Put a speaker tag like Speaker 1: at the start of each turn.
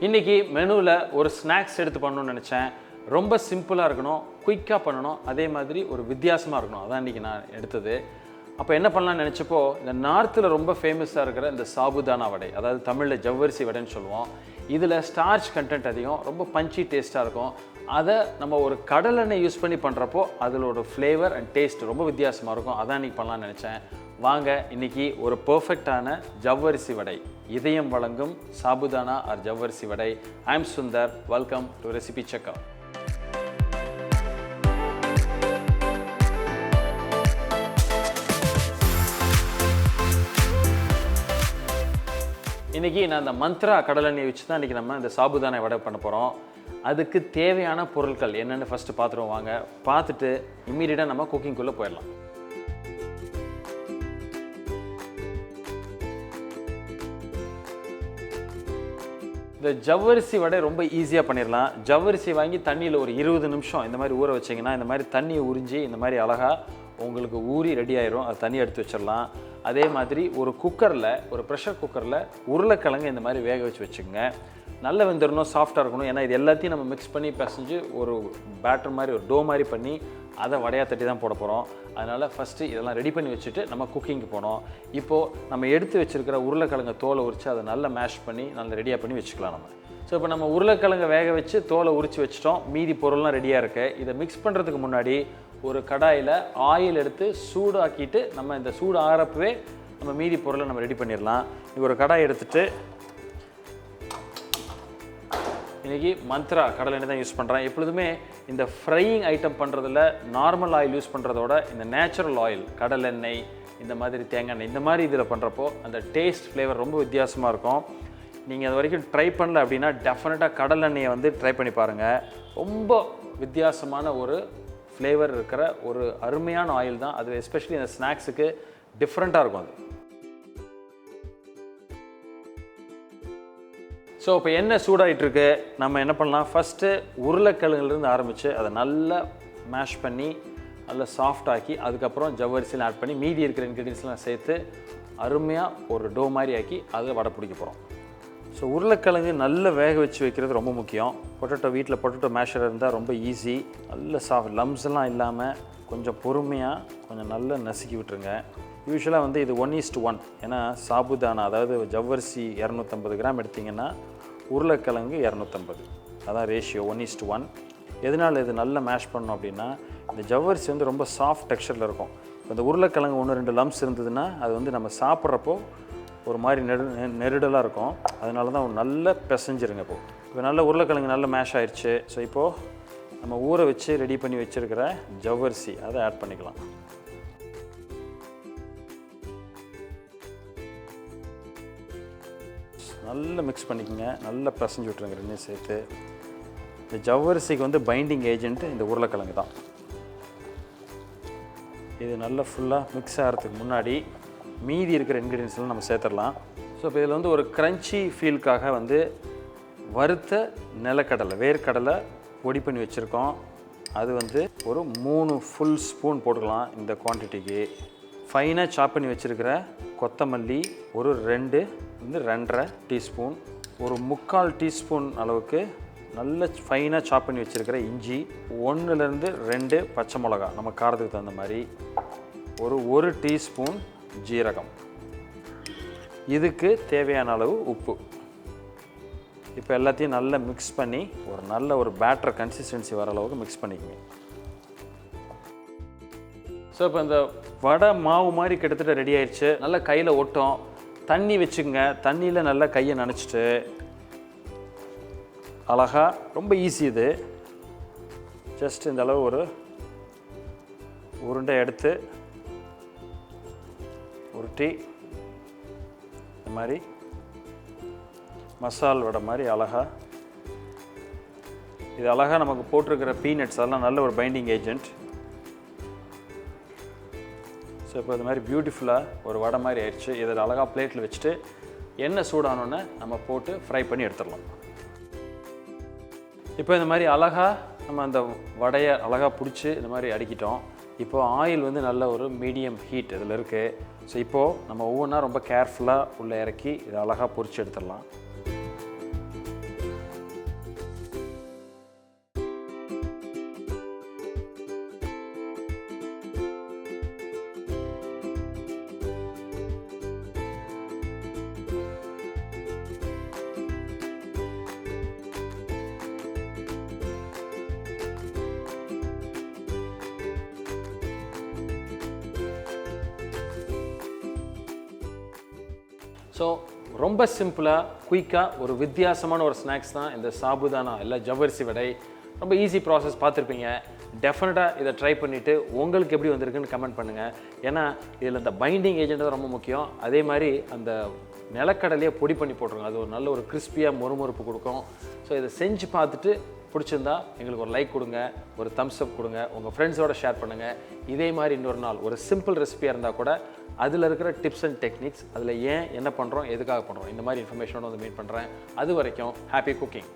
Speaker 1: இன்றைக்கி மெனுவில் ஒரு ஸ்நாக்ஸ் எடுத்து பண்ணணும்னு நினச்சேன். ரொம்ப சிம்பிளாக இருக்கணும், குயிக்காக பண்ணணும், அதே மாதிரி ஒரு வித்தியாசமாக இருக்கணும். அதான் இன்றைக்கி நான் எடுத்தது. அப்போ என்ன பண்ணலான்னு நினச்சப்போ, இந்த நார்த்தில் ரொம்ப ஃபேமஸாக இருக்கிற இந்த சாபுதானா வடை, அதாவது தமிழில் ஜவ்வரிசி வடைன்னு சொல்லுவோம். இதில் ஸ்டார்ச் கண்டென்ட் அதிகம், ரொம்ப பஞ்சி டேஸ்ட்டாக இருக்கும். அதை நம்ம ஒரு கடலெண்ணெய் யூஸ் பண்ணி பண்ணுறப்போ அதோட ஃப்ளேவர் அண்ட் டேஸ்ட் ரொம்ப வித்தியாசமாக இருக்கும். அதான் இன்றைக்கி பண்ணலான்னு நினச்சேன். வாங்க இன்றைக்கி ஒரு பர்ஃபெக்டான ஜவ்வரிசி வடை, இதயம் வழங்கும் சாபுதானா ஆர் ஜவ்வரிசி vada. I am Sundar. Welcome to Recipe Checker. இன்றைக்கி நான் இந்த மந்த்ரா கடலெண்ணெய் வச்சு தான் இன்றைக்கி நம்ம இந்த சாபுதானா வடை பண்ண போகிறோம். அதுக்கு தேவையான பொருட்கள் என்னென்னு ஃபஸ்ட்டு பார்த்துருவோம். வாங்க பார்த்துட்டு இம்மீடியட்டாக நம்ம குக்கிங்குள்ளே போயிடலாம். இந்த ஜவ்வரிசி வடை ரொம்ப ஈஸியாக பண்ணிடலாம். ஜவ்வரிசி வாங்கி தண்ணியில் ஒரு 20 நிமிஷம் இந்த மாதிரி ஊற வச்சிங்கன்னா இந்த மாதிரி தண்ணியை உறிஞ்சி இந்த மாதிரி அழகாக உங்களுக்கு ஊறி ரெடி ஆயிரும். அது தண்ணி எடுத்து வச்சிடலாம். அதே மாதிரி ஒரு குக்கரில், ஒரு ப்ரெஷர் குக்கரில் உருளைக்கிழங்கு இந்த மாதிரி வேக வச்சு வச்சுக்கோங்க. நல்ல வெந்துடணும், சாஃப்டாக இருக்கணும். ஏன்னா இது எல்லாத்தையும் நம்ம மிக்ஸ் பண்ணி பிசைஞ்சு ஒரு பேட்டர் மாதிரி, ஒரு டோ மாதிரி பண்ணி அதை வடையாக தட்டி தான் போட போகிறோம். அதனால் ஃபஸ்ட்டு இதெல்லாம் ரெடி பண்ணி வச்சுட்டு நம்ம குக்கிங்க்கு போனோம். இப்போது நம்ம எடுத்து வச்சுருக்கிற உருளைக்கிழங்கை தோலை உரித்து அதை நல்லா மேஷ் பண்ணி நல்லா ரெடியாக பண்ணி வச்சுக்கலாம் நம்ம. ஸோ இப்போ நம்ம உருளைக்கிழங்கை வேக வச்சு தோலை உரித்து வச்சிட்டோம். மீதி பொருள்லாம் ரெடியாக இருக்குது. இதை மிக்ஸ் பண்ணுறதுக்கு முன்னாடி ஒரு கடாயில் ஆயில் எடுத்து சூடாக்கிட்டு நம்ம இந்த சூடு ஆகிறப்பவே நம்ம மீதி பொருளை நம்ம ரெடி பண்ணிடலாம். இப்போ ஒரு கடாய் எடுத்துகிட்டு இன்றைக்கி மந்த்ரா கடலெண்ணெய் தான் யூஸ் பண்ணுறேன். எப்பொழுதுமே இந்த ஃப்ரையிங் ஐட்டம் பண்ணுறதுல நார்மல் ஆயில் யூஸ் பண்ணுறதோட இந்த நேச்சுரல் ஆயில், கடலெண்ணெய், இந்த மாதிரி தேங்காய் எண்ணெய், இந்த மாதிரி இதில் பண்ணுறப்போ அந்த டேஸ்ட் ஃப்ளேவர் ரொம்ப வித்தியாசமாக இருக்கும். நீங்கள் அது வரைக்கும் ட்ரை பண்ணல அப்படின்னா டெஃபினட்டாக கடலெண்ணெயை வந்து ட்ரை பண்ணி பாருங்கள். ரொம்ப வித்தியாசமான ஒரு ஃப்ளேவர் இருக்கிற ஒரு அருமையான ஆயில் தான் அது. எஸ்பெஷலி இந்த ஸ்நாக்ஸுக்கு டிஃப்ரெண்ட்டாக இருக்கும் அது. ஸோ இப்போ எண்ணெய் சூடாகிட்டுருக்கு. நம்ம என்ன பண்ணலாம், ஃபஸ்ட்டு உருளைக்கிழங்குலேருந்து ஆரம்பித்து அதை நல்லா மேஷ் பண்ணி நல்லா சாஃப்டாக்கி அதுக்கப்புறம் ஜவ்வரிசிலாம் ஆட் பண்ணி மீதி இருக்கிற இன்க்ரீடியன்ஸ்லாம் சேர்த்து அருமையாக ஒரு டோ மாதிரி ஆக்கி அதை வடை பிடிக்க போகிறோம். ஸோ உருளைக்கிழங்கு நல்லா வேக வச்சு வைக்கிறது ரொம்ப முக்கியம். பொட்டேட்டோ வீட்டில் பொட்டேட்டோ மேஷர் இருந்தால் ரொம்ப ஈஸி. நல்ல சாஃப்ட், லம்ஸ் எல்லாம் இல்லாமல் கொஞ்சம் பொறுமையாக கொஞ்சம் நல்லா நசுக்கி விட்டுருங்க. யூஸ்வலாக வந்து இது 1:1. ஏன்னா சாபுதானா, அதாவது ஜவ்வரிசி 250 கிராம் எடுத்திங்கன்னா உருளைக்கிழங்கு 250, அதான் ரேஷியோ 1:1. எதனால் இது நல்லா மேஷ் பண்ணோம் அப்படின்னா இந்த ஜவ்வரிசி வந்து ரொம்ப சாஃப்ட் டெக்ஸ்சரில் இருக்கும். இந்த உருளைக்கிழங்கு 1-2 லம்ஸ் இருந்ததுன்னா அது வந்து நம்ம சாப்பிட்றப்போ ஒரு மாதிரி நெருடலாக இருக்கும். அதனால தான் நல்லா பிசைஞ்சிருங்க. இப்போ நல்ல உருளைக்கிழங்கு நல்லா மேஷ் ஆயிடுச்சு. ஸோ இப்போது நம்ம ஊற வச்சு ரெடி பண்ணி வச்சுருக்கிற ஜவ்வரிசி அதை ஆட் பண்ணிக்கலாம். நல்லா மிக்ஸ் பண்ணிக்கோங்க, நல்லா பிசைஞ்சு விட்ருங்க ரெண்டையும் சேர்த்து. இந்த ஜவ்வரிசிக்கு வந்து பைண்டிங் ஏஜென்ட்டு இந்த உருளைக்கிழங்கு தான். இது நல்லா ஃபுல்லாக மிக்ஸ் ஆகிறதுக்கு முன்னாடி மீதி இருக்கிற இன்க்ரீடியன்ஸ்லாம் நம்ம சேர்த்துடலாம். ஸோ இப்போ இதில் வந்து ஒரு க்ரன்ச்சி ஃபீலுக்காக வந்து வறுத்த நிலக்கடலை, வேர்க்கடலை பொடி பண்ணி வச்சுருக்கோம். அது வந்து ஒரு 3 ஃபுல் ஸ்பூன் போட்டுக்கலாம் இந்த குவான்டிட்டிக்கு. ஃபைனாக சாப் பண்ணி வச்சுருக்கிற கொத்தமல்லி ஒரு 2-2.5 டீஸ்பூன், ஒரு 3/4 டீஸ்பூன் அளவுக்கு நல்ல ஃபைனாக சாப் பண்ணி வச்சுருக்கிற இஞ்சி, 1-2 பச்சை மிளகா நம்ம காரத்துக்கு தகுந்த மாதிரி, ஒரு 1 டீஸ்பூன் ஜீரகம், இதுக்கு தேவையான அளவு உப்பு. இப்போ எல்லாத்தையும் நல்லா மிக்ஸ் பண்ணி ஒரு நல்ல ஒரு பேட்டர் கன்சிஸ்டன்சி வர அளவுக்கு மிக்ஸ் பண்ணிக்கோங்க. ஸோ இப்போ இந்த வடை மாவு மாதிரி கிட்டத்தட்ட ரெடி ஆயிடுச்சு. நல்லா கையில் ஒட்டும். தண்ணி வச்சுக்கோங்க. தண்ணியில் நல்லா கையை நனைச்சிட்டு அழகாக, ரொம்ப ஈஸி இது. ஜஸ்ட் இந்த அளவு ஒரு உருண்டை எடுத்து உருட்டி இந்த மாதிரி மசால் வடை மாதிரி அழகாக, இது அழகாக நமக்கு போட்டிருக்கிற பீனட்ஸ் அதெல்லாம் நல்ல ஒரு பைண்டிங் ஏஜென்ட். ஸோ இப்போ இது மாதிரி பியூட்டிஃபுல்லாக ஒரு வடை மாதிரி ஆயிடுச்சு. இதை அழகாக பிளேட்டில் வச்சுட்டு எண்ணெய் சூடானோன்னே நம்ம போட்டு ஃப்ரை பண்ணி எடுத்துடலாம். இப்போ இந்த மாதிரி அழகாக நம்ம அந்த வடையை அழகாக பிடிச்சி இந்த மாதிரி அடிக்கிட்டோம். இப்போது ஆயில் வந்து நல்ல ஒரு மீடியம் ஹீட் இதில் இருக்குது. ஸோ இப்போது நம்ம ஒவ்வொன்றா ரொம்ப கேர்ஃபுல்லாக உள்ளே இறக்கி இதை அழகாக பொரிச்சு எடுத்துடலாம். ஸோ ரொம்ப சிம்பிளாக குயிக்காக ஒரு வித்தியாசமான ஒரு ஸ்நாக்ஸ் தான் இந்த சாபுதானா இல்லை ஜவ்வரிசி வடை. ரொம்ப ஈஸி ப்ராசஸ் பார்த்துருப்பீங்க. டெஃபினட்டாக இதை ட்ரை பண்ணிவிட்டு உங்களுக்கு எப்படி வந்திருக்குன்னு கமெண்ட் பண்ணுங்கள். ஏன்னா இதில் இந்த பைண்டிங் ஏஜென்ட் தான் ரொம்ப முக்கியம். அதே மாதிரி அந்த நிலக்கடலையே பொடி பண்ணி போட்டுருங்க. அது ஒரு நல்ல ஒரு கிறிஸ்பியாக மொறுமொறுப்பு கொடுக்கும். ஸோ இதை செஞ்சு பார்த்துட்டு பிடிச்சிருந்தா எங்களுக்கு ஒரு லைக் கொடுங்க, ஒரு தம்ஸ் அப் கொடுங்க, உங்கள் ஃப்ரெண்ட்ஸோட ஷேர் பண்ணுங்கள். இதே மாதிரி இன்னொரு நாள் ஒரு சிம்பிள் ரெசிபியாக இருந்தால் கூட அதில் இருக்கிற டிப்ஸ் அண்ட் டெக்னிக்ஸ், அதில் ஏன் என்ன பண்ணுறோம், எதுக்காக பண்ணுறோம், இந்த மாதிரி இன்ஃபர்மேஷனோட வந்து மீட் பண்ணுறேன். அது வரைக்கும் ஹாப்பி குக்கிங்.